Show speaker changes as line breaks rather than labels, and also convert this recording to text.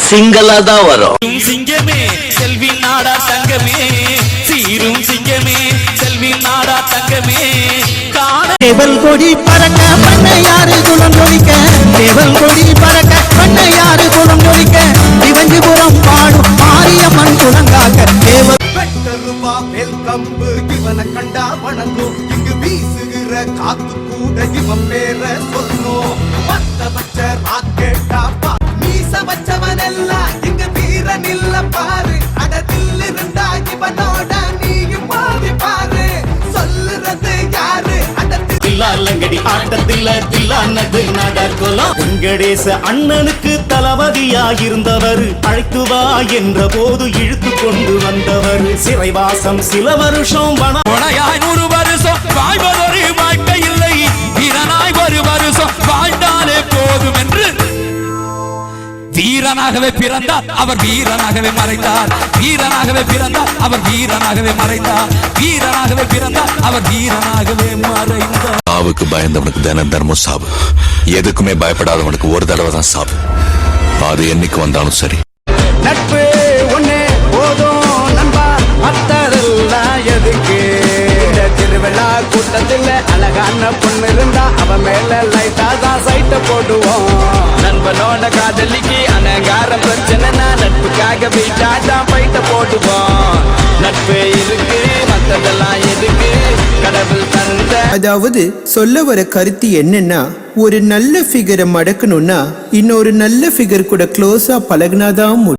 சிங்களா வரும்.
சிங்கமே செல்வி நாடா தங்கமே சீரும் சிங்கமே செல்வி நாடா தங்கமே
தேவல் கொடி பறக்க பண்ணையாறு குளம் நொழிக்க தேவல் கொடி பறக்க பண்ணையாறு குளம் நொழிக்க திவஞ்சிபுரம் பாடும் மாரியம்மன் குளங்காக்க தேவல்
வெட்டருவா மேல் கம்பு இவனை கண்டா வணங்கும் இங்கு வீசுகிற காத்து கூட இவன் பேர சொல்லும் பத்த பச்ச ராக்கெட்டா மீச வச்சவன் எல்லாம் இங்கு வீரன் இல்ல பாரு அடத்தில் இருந்தா இவனோட நீயும் பாதி பாரு சொல்லுறது யாரு
தில்லாலங்கடி ஆட்டத்தில்ல தில்லானது நடக்கலாம் வெங்கடேச அண்ணனுக்கு தளபதியாயிருந்தவர் அழைத்து வா என்ற போது இழுத்து கொண்டு வந்தவர் சிறைவாசம் சில வருஷம் வனையாய் 100 வருஷம் வாழ்வதொரு வாழ்க்கை இல்லை வீரனாய் ஒரு வருஷம் வாழ்ந்தாலே போதும் என்று வீரனாகவே பிறந்தார் அவர் வீரனாகவே மறைந்தார் வீரனாகவே பிறந்தார் அவர் வீரனாகவே மறைந்தார் வீரனாகவே பிறந்தார் அவர் வீரனாகவே மறைந்தார்.
சாவுக்கு பயந்தவனுக்கு தினம் தர்மம் சாவு, எதுக்குமே பயப்படாதவனுக்கு ஒரு தடவை தான் சாவு. அது என்னைக்கு வந்தாலும் சரி.
நட்பு ஒண்ணே போதும் நண்பா, மத்ததெல்லாம் எதுக்கு? திருவிழா கூட்டத்தில் அழகான பொண்ணு இருந்தா அவன் மேல லைட்டா தான் சைட்ட போடுவோம். நண்பனோட காதலிக்கு அனகார பிரச்சனைனா நட்புக்காக வீட்டா தான் பைட்ட போடுவோம். நட்பு இருக்கு மத்ததெல்லாம் எதுக்கு? கடவுள் தந்த.
அதாவது சொல்ல வர கருத்து என்னன்னா, ஒரு நல்ல ஃபிகரை மடக்கணும்னா இன்னொரு நல்ல ஃபிகர் கூட க்ளோஸா பழகினாதான்